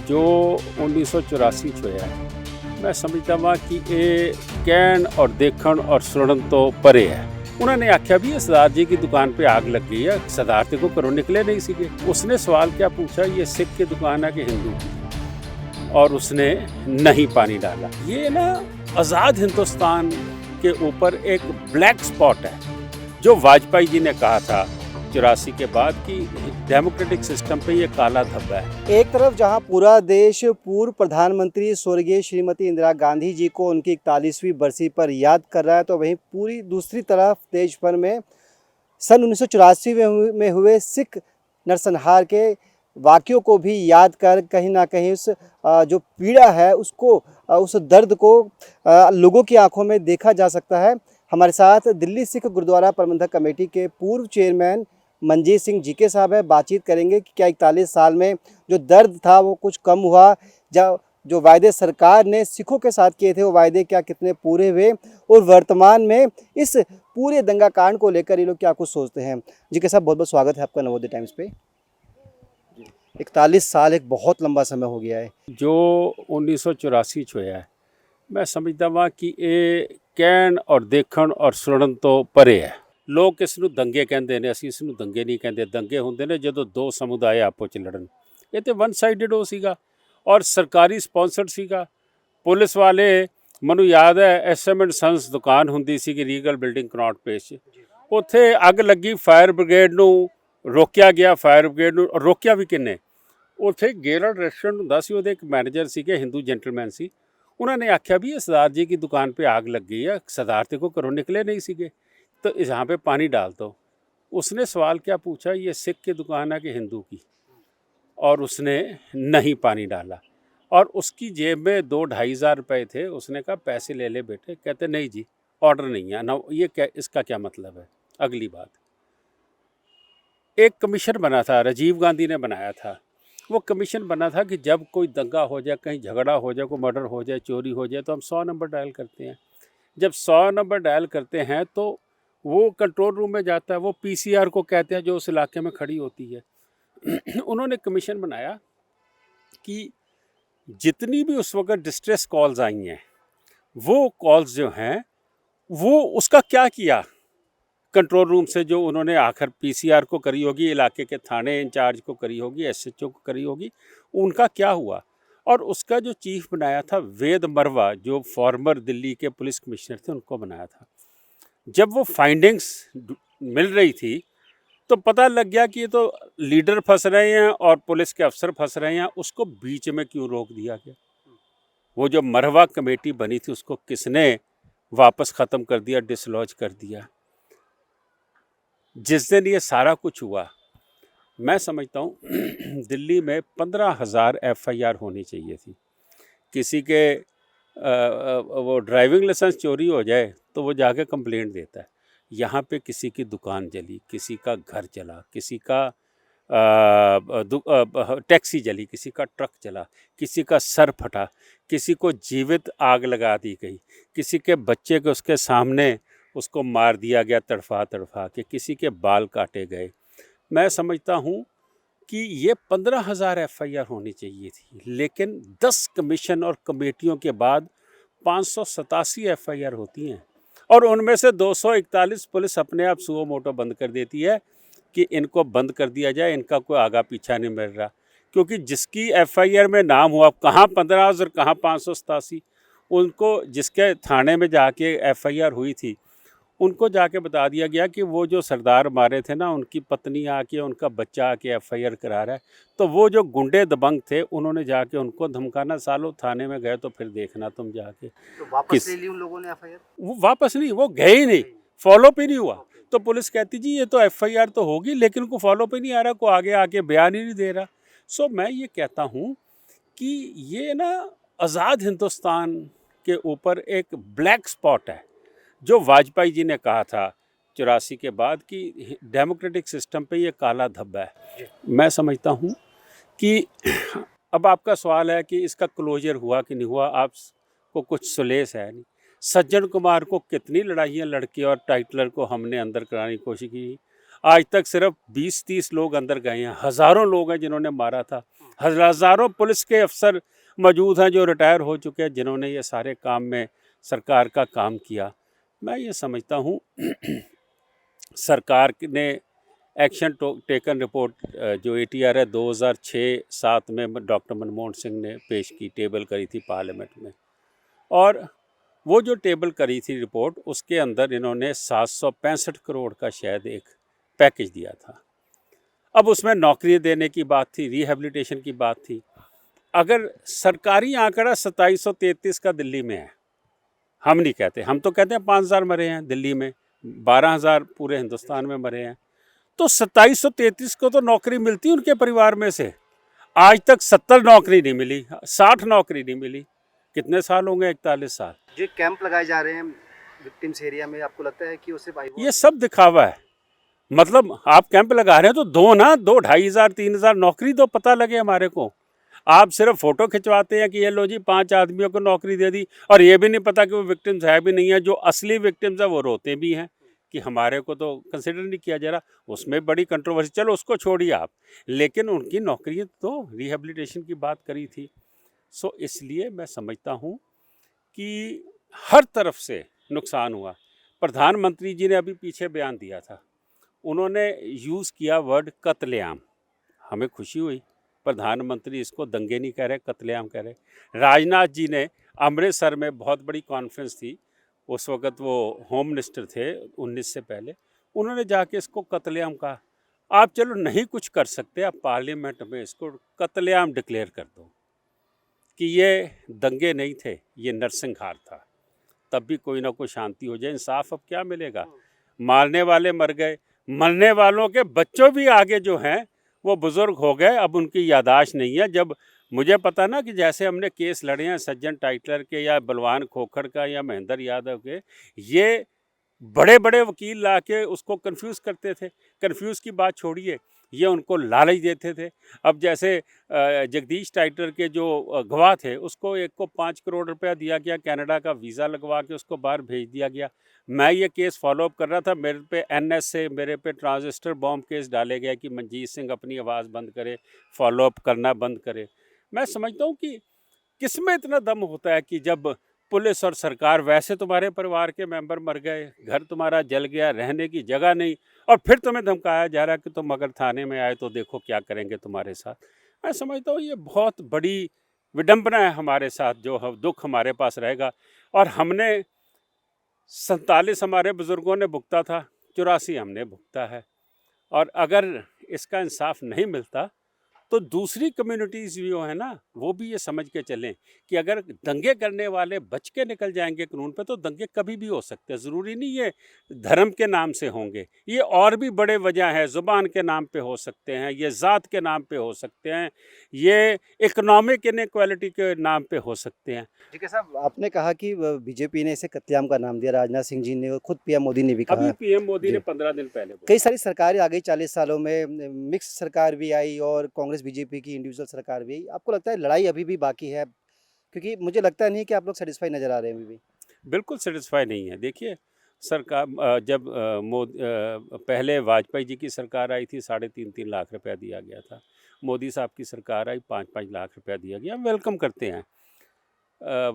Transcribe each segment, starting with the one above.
जो 1984 ਚ ਹੋਇਆ ਮੈਂ ਸਮਝਦਾ ਵਾਂ ਕਿ ਇਹ ਕਹਿਣ और देखण और सुनन तो परे है। उन्होंने आख्या भी सरदार जी की दुकान पे आग लग गई है, सरदार तो को घरों निकले नहीं सीगे। उसने सवाल क्या पूछा, ये सिख की दुकान है कि हिंदू की, और उसने नहीं पानी डाला। ये ना आज़ाद हिंदुस्तान के ऊपर एक ब्लैक स्पॉट है जो वाजपेयी जी ने कहा था 84 के बाद कि डेमोक्रेटिक सिस्टम पे ये काला धब्बा है। एक तरफ जहां पूरा देश पूर्व प्रधानमंत्री स्वर्गीय श्रीमती इंदिरा गांधी जी को उनकी 41वीं बरसी पर याद कर रहा है, तो वहीं पूरी दूसरी तरफ देश भर में सन 1984 में हुए सिख नरसंहार के वाक़यों को भी याद कर कहीं ना कहीं उस जो पीड़ा है उसको, उस दर्द को लोगों की आंखों में देखा जा सकता है। हमारे साथ दिल्ली सिख गुरुद्वारा प्रबंधक कमेटी के पूर्व चेयरमैन मंजीत सिंह जीके साहब है। बातचीत करेंगे कि क्या 41 साल में जो दर्द था वो कुछ कम हुआ, जो वायदे सरकार ने सिखों के साथ किए थे वो वायदे क्या कितने पूरे हुए, और वर्तमान में इस पूरे दंगा कांड को लेकर ये लोग क्या कुछ सोचते हैं। जीके साहब बहुत बहुत स्वागत है आपका नवोदय टाइम्स पे। 41 साल एक बहुत लंबा समय हो गया है। जो 1984 ਚ ਹੋਇਆ मैं समझदा ਵਾਂ कि ਇਹ ਕਹਿਣ और देखण और सुनन तो परे है। ਲੋਕ ਇਸ ਨੂੰ ਦੰਗੇ ਕਹਿੰਦੇ ਨੇ, ਅਸੀਂ ਇਸ ਨੂੰ ਦੰਗੇ ਨਹੀਂ ਕਹਿੰਦੇ। ਦੰਗੇ ਹੁੰਦੇ ਨੇ ਜਦੋਂ ਦੋ ਸਮੁਦਾਇ ਆਪੋ 'ਚ ਲੜਨ। ਇਹ ਤੇ ਵਨ ਸਾਈਡਡ ਹੋ ਸੀਗਾ ਔਰ ਸਰਕਾਰੀ ਸਪਾਂਸਰਡ ਸੀਗਾ। ਪੁਲਿਸ ਵਾਲੇ, ਮੈਨੂੰ ਯਾਦ ਹੈ SM ਐਂਡ ਸੰਸ ਦੁਕਾਨ ਹੁੰਦੀ ਸੀ ਕਿ ਰੀਗਲ ਬਿਲਡਿੰਗ ਕਨੌਟ ਪਲੇਸ 'ਚ, ਉੱਥੇ ਅੱਗ ਲੱਗੀ, ਫਾਇਰ ਬ੍ਰਿਗੇਡ ਨੂੰ ਰੋਕਿਆ ਗਿਆ। ਫਾਇਰ ਬ੍ਰਿਗੇਡ ਨੂੰ ਰੋਕਿਆ ਵੀ ਕਿੰਨੇ? ਉੱਥੇ ਗੇਰਲ ਰੈਸਟੋਰੈਂਟ ਹੁੰਦਾ ਸੀ, ਉਹਦੇ ਇੱਕ ਮੈਨੇਜਰ ਸੀਗੇ, ਹਿੰਦੂ ਜੈਂਟਲਮੈਨ ਸੀ। ਉਹਨਾਂ ਨੇ ਆਖਿਆ ਵੀ ਇਹ सरदार जी की दुकान पे आग लग गई है, सरदार तो को घरों निकले नहीं सीगे, तो यहाँ पे पानी डाल दो। उसने सवाल क्या पूछा, ये सिख की दुकान है कि हिंदू की, और उसने नहीं पानी डाला। और उसकी जेब में 2-2.5 हज़ार रुपये थे। उसने कहा पैसे ले ले बेटे। कहते नहीं जी, ऑर्डर नहीं है ना। ये क्या, इसका क्या मतलब है? अगली बात, एक कमीशन बना था, राजीव गांधी ने बनाया था। वो कमीशन बना था कि जब कोई दंगा हो जाए, कहीं झगड़ा हो जाए, कोई मर्डर हो जाए, चोरी हो जाए, तो हम 100 नंबर डायल करते हैं। जब 100 नंबर डायल करते हैं तो वो कंट्रोल रूम में जाता है, वो PCR को कहते हैं जो उस इलाके में खड़ी होती है। उन्होंने कमीशन बनाया कि जितनी भी उस वक्त डिस्ट्रेस कॉल्स आई हैं, वो कॉल्स जो हैं वो उसका क्या किया कंट्रोल रूम से, जो उन्होंने आखिर PCR को करी होगी, इलाके के थाने इंचार्ज को करी होगी, SHO को करी होगी, उनका क्या हुआ। और उसका जो चीफ बनाया था वेद मरवा, जो फॉर्मर दिल्ली के पुलिस कमिश्नर थे, उनको बनाया था। जब वो फाइंडिंग्स मिल रही थी तो पता लग गया कि ये तो लीडर फंस रहे हैं और पुलिस के अफसर फंस रहे हैं। उसको बीच में क्यों रोक दिया गया? वो जो मरवा कमेटी बनी थी उसको किसने वापस ख़त्म कर दिया, डिसलॉज कर दिया? जिस दिन ये सारा कुछ हुआ, मैं समझता हूँ दिल्ली में 15,000 FIR होनी चाहिए थी। किसी के वो ड्राइविंग लाइसेंस चोरी हो जाए तो वो जाके कंप्लेंट देता है। यहाँ पे किसी की दुकान जली, किसी का घर जला, किसी का टैक्सी जली, किसी का ट्रक जला, किसी का सर फटा, किसी को जीवित आग लगा दी गई, किसी के बच्चे को उसके सामने उसको मार दिया गया तड़फा तड़फा के, किसी के बाल काटे गए। मैं समझता हूँ कि ये 15,000 FIR होनी चाहिए थी, लेकिन 10 कमीशन और कमेटियों के बाद 587 FIR होती हैं, और उनमें से 241 पुलिस अपने आप सुओ मोटो बंद कर देती है कि इनको बंद कर दिया जाए, इनका कोई आगा पीछा नहीं मिल रहा। क्योंकि जिसकी FIR में नाम हुआ, कहाँ 15 और कहाँ 587, उनको जिसके थाने में जाके FIR हुई थी उनको जाके बता दिया गया कि वो जो सरदार मारे थे ना, उनकी पत्नी आके, उनका बच्चा आके FIR करा रहा है। तो वो जो गुंडे दबंग थे उन्होंने जाके उनको धमकाना, सालों थाने में गए तो फिर देखना तुम जाके। तो वापस ले ली उन लोगों ने FIR? वो वापस नहीं, वो गए ही नहीं, फॉलोअप ही नहीं हुआ। तो पुलिस कहती जी ये तो FIR तो होगी, लेकिन उनको फॉलोअप ही नहीं आ रहा, को आगे आके बयान ही नहीं दे रहा। सो मैं ये कहता हूँ कि ये ना आज़ाद हिंदुस्तान के ऊपर एक ब्लैक स्पॉट है जो वाजपेयी जी ने कहा था 84 के बाद कि डेमोक्रेटिक सिस्टम पे ये काला धब्बा है। मैं समझता हूँ कि अब आपका सवाल है कि इसका क्लोजर हुआ कि नहीं हुआ, आपको कुछ सुलेस है नहीं। सज्जन कुमार को कितनी लड़ाइयाँ लड़के और टाइटलर को हमने अंदर कराने की कोशिश की, आज तक सिर्फ 20-30 लोग अंदर गए हैं। हज़ारों लोग हैं जिन्होंने मारा था। हज़ारों पुलिस के अफसर मौजूद हैं जो रिटायर हो चुके हैं, जिन्होंने ये सारे काम में सरकार का काम किया। मैं ये समझता हूँ सरकार ने एक्शन टेकन रिपोर्ट जो ATR है 2006-7 में डॉक्टर मनमोहन सिंह ने पेश की, टेबल करी थी पार्लियामेंट में, और वो जो टेबल करी थी रिपोर्ट, उसके अंदर इन्होंने 765 करोड़ का शायद एक पैकेज दिया था। अब उसमें नौकरी देने की बात थी, रिहेबिलिटेशन की बात थी। अगर सरकारी आंकड़ा 2733 का दिल्ली में है, हम नहीं कहते, हम तो कहते हैं 5000 मरे हैं दिल्ली में, 12000 पूरे हिंदुस्तान में मरे हैं, तो 2733 को तो नौकरी मिलती उनके परिवार में से। आज तक 70 नौकरी नहीं मिली, 60 नौकरी नहीं मिली। कितने साल होंगे? 41 साल। जो कैंप लगाए जा रहे हैं विक्टिम्स एरिया में, आपको लगता है कि उससे ये सब दिखावा है। मतलब आप कैंप लगा रहे हैं तो दो ना, 2 2,500 3,000 नौकरी तो पता लगे हमारे को। आप सिर्फ फ़ोटो खिंचवाते हैं कि ये लो जी 5 आदमियों को नौकरी दे दी, और ये भी नहीं पता कि वो विक्टिम्स है भी नहीं है। जो असली विक्टिम्स है वो रोते भी हैं कि हमारे को तो कंसिडर नहीं किया जा रहा। उसमें बड़ी कंट्रोवर्सी, चलो उसको छोड़िए आप, लेकिन उनकी नौकरी तो रिहेबिलिटेशन की बात करी थी। सो इसलिए मैं समझता हूँ कि हर तरफ से नुकसान हुआ। प्रधानमंत्री जी ने अभी पीछे बयान दिया था, उन्होंने यूज़ किया वर्ड कत्लेआम। हमें खुशी हुई, प्रधानमंत्री इसको दंगे नहीं कह रहे, कत्लेआम कह रहे। राजनाथ जी ने अमृतसर में बहुत बड़ी कॉन्फ्रेंस थी, उस वक़्त वो होम मिनिस्टर थे 19 से पहले, उन्होंने जाके इसको कत्लेआम कहा। आप चलो नहीं कुछ कर सकते, आप पार्लियामेंट में इसको कत्लेआम डिक्लेयर कर दो कि ये दंगे नहीं थे, ये नरसंहार था, तब भी कोई ना कोई शांति हो जाए। इंसाफ अब क्या मिलेगा? मारने वाले मर गए, मरने वालों के बच्चों भी आगे जो हैं वो बुज़ुर्ग हो गए, अब उनकी याददाश्त नहीं है। जब मुझे पता ना कि जैसे हमने केस लड़े हैं सज्जन टाइटलर के या बलवान खोखर का या महेंद्र यादव के, ये बड़े बड़े वकील ला के उसको कंफ्यूज करते थे। कंफ्यूज की बात छोड़िए, ये उनको लालच देते थे। अब जैसे जगदीश टाइटलर के जो गवाह थे, उसको एक को 5 करोड़ रुपया दिया गया, कनाडा का वीज़ा लगवा के उसको बाहर भेज दिया गया। मैं ये केस फॉलोअप कर रहा था, मेरे पे NS मेरे पे ट्रांजिस्टर बॉम्ब केस डाले गए कि मनजीत सिंह अपनी आवाज़ बंद करे, फॉलोअप करना बंद करे। मैं समझता हूँ कि किसमें इतना दम होता है कि जब पुलिस और सरकार, वैसे तुम्हारे परिवार के मेंबर मर गए, घर तुम्हारा जल गया, रहने की जगह नहीं, और फिर तुम्हें धमकाया जा रहा है कि तुम अगर थाने में आए तो देखो क्या करेंगे तुम्हारे साथ। मैं समझता हूँ ये बहुत बड़ी विडंबना है हमारे साथ, जो दुख हमारे पास रहेगा। और हमने 47 हमारे बुज़ुर्गों ने भुगता था, 84 हमने भुगता है, और अगर इसका इंसाफ नहीं मिलता तो दूसरी कम्युनिटीज़ भी जो है ना, वो भी ये समझ के चलें कि अगर दंगे करने वाले बच के निकल जाएंगे कानून पे, तो दंगे कभी भी हो सकते हैं। ज़रूरी नहीं ये धर्म के नाम से होंगे, ये और भी बड़े वजह है, ज़ुबान के नाम पे हो सकते हैं, ये ज़ात के नाम पे हो सकते हैं, ये इकोनॉमिक इनइक्वालिटी के नाम पे हो सकते हैं। ठीक है साहब, आपने कहा कि बीजेपी ने इसे कत्लेआम का नाम दिया, राजनाथ सिंह जी ने और खुद PM मोदी ने भी कहा अभी है। PM मोदी ने जी। 15 दिन पहले बोला। कई सारी सरकारें आ गई 40 सालों में, मिक्स सरकार भी आई और कांग्रेस बीजेपी की इंडिविजुअल सरकार भी आई। आपको लगता है लड़ाई अभी भी बाकी है? क्योंकि मुझे लगता नहीं है कि आप लोग सेटिस्फाई नज़र आ रहे हैं अभी भी। बिल्कुल सेटिस्फाई नहीं है। देखिए सरकार जब पहले वाजपेयी जी की सरकार आई थी, 3.5 लाख रुपया दिया गया था। मोदी साहब की सरकार आई, 5-5 लाख रुपया दिया गया। हम वेलकम करते हैं।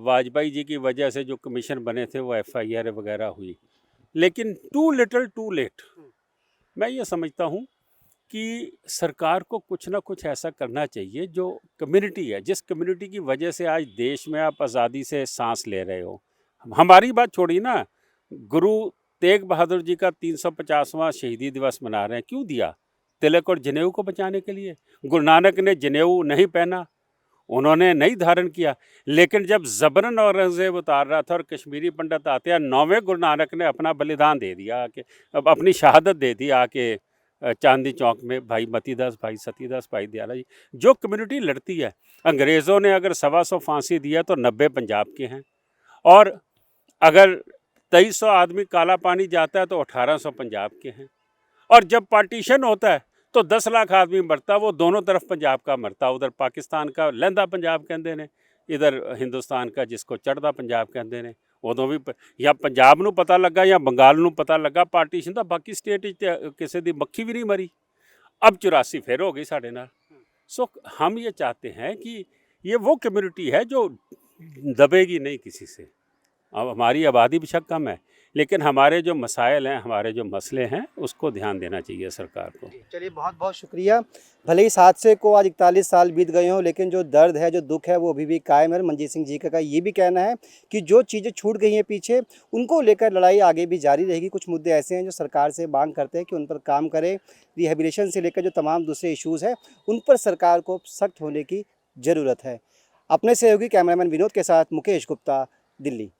वाजपेयी जी की वजह से जो कमीशन बने थे वो FIR वगैरह हुई, लेकिन टू लिटल टू लेट। मैं ये समझता हूँ कि सरकार को कुछ ना कुछ ऐसा करना चाहिए जो कम्युनिटी है, जिस कम्युनिटी की वजह से आज देश में आप आज़ादी से सांस ले रहे हो। हमारी बात छोड़िए ना, गुरु तेग बहादुर जी का 350वां शहीदी दिवस मना रहे हैं, क्यों दिया? तिलक और जनेऊ को बचाने के लिए। गुरु नानक ने जनेऊ नहीं पहना, उन्होंने नहीं धारण किया, लेकिन जब ज़बरन औरंगज़ेब उतार रहा था और कश्मीरी पंडित आते हैं, 9वें गुरु नानक ने अपना बलिदान दे दिया, आके अब अपनी शहादत दे दी आके चांदनी चौक में। भाई मतीदास, भाई सतीदास, भाई दयाला जी। जो कम्युनिटी लड़ती है, अंग्रेज़ों ने अगर 125 फांसी दिया तो 90 पंजाब के हैं, और अगर 2300 आदमी काला पानी जाता है तो 1800 पंजाब के हैं। और जब पार्टीशन होता है तो 10 लाख आदमी मरता, वो दोनों तरफ पंजाब का मरता। उधर पाकिस्तान का लहंदा पंजाब कहते हैं, इधर हिंदुस्तान का जिसको चढ़दा पंजाब कहते हैं। उदों भी या पंजाब नूं पता लगा या बंगाल नूं पता लगा पार्टीशन दा, बाकी स्टेट किसी दी मक्खी भी नहीं मरी। अब 84 फिर हो गई साढ़े नाल। सो हम ये चाहते हैं कि ये वो कम्युनिटी है जो दबेगी नहीं किसी से। अब हमारी आबादी बेशक कम है, लेकिन हमारे जो मसाइल हैं, हमारे जो मसले हैं, उसको ध्यान देना चाहिए सरकार को। चलिए बहुत बहुत शुक्रिया। भले ही इस हादसे को आज 41 साल बीत गए हों, लेकिन जो दर्द है, जो दुख है, वो अभी भी कायम है। मनजीत सिंह जी का ये भी कहना है कि जो चीज़ें छूट गई हैं पीछे, उनको लेकर लड़ाई आगे भी जारी रहेगी। कुछ मुद्दे ऐसे हैं जो सरकार से मांग करते हैं कि उन पर काम करे। रिहेबिलिटेशन से लेकर जो तमाम दूसरे इशूज़ हैं, उन पर सरकार को सख्त होने की ज़रूरत है। अपने सहयोगी कैमरामैन विनोद के साथ मुकेश गुप्ता, दिल्ली।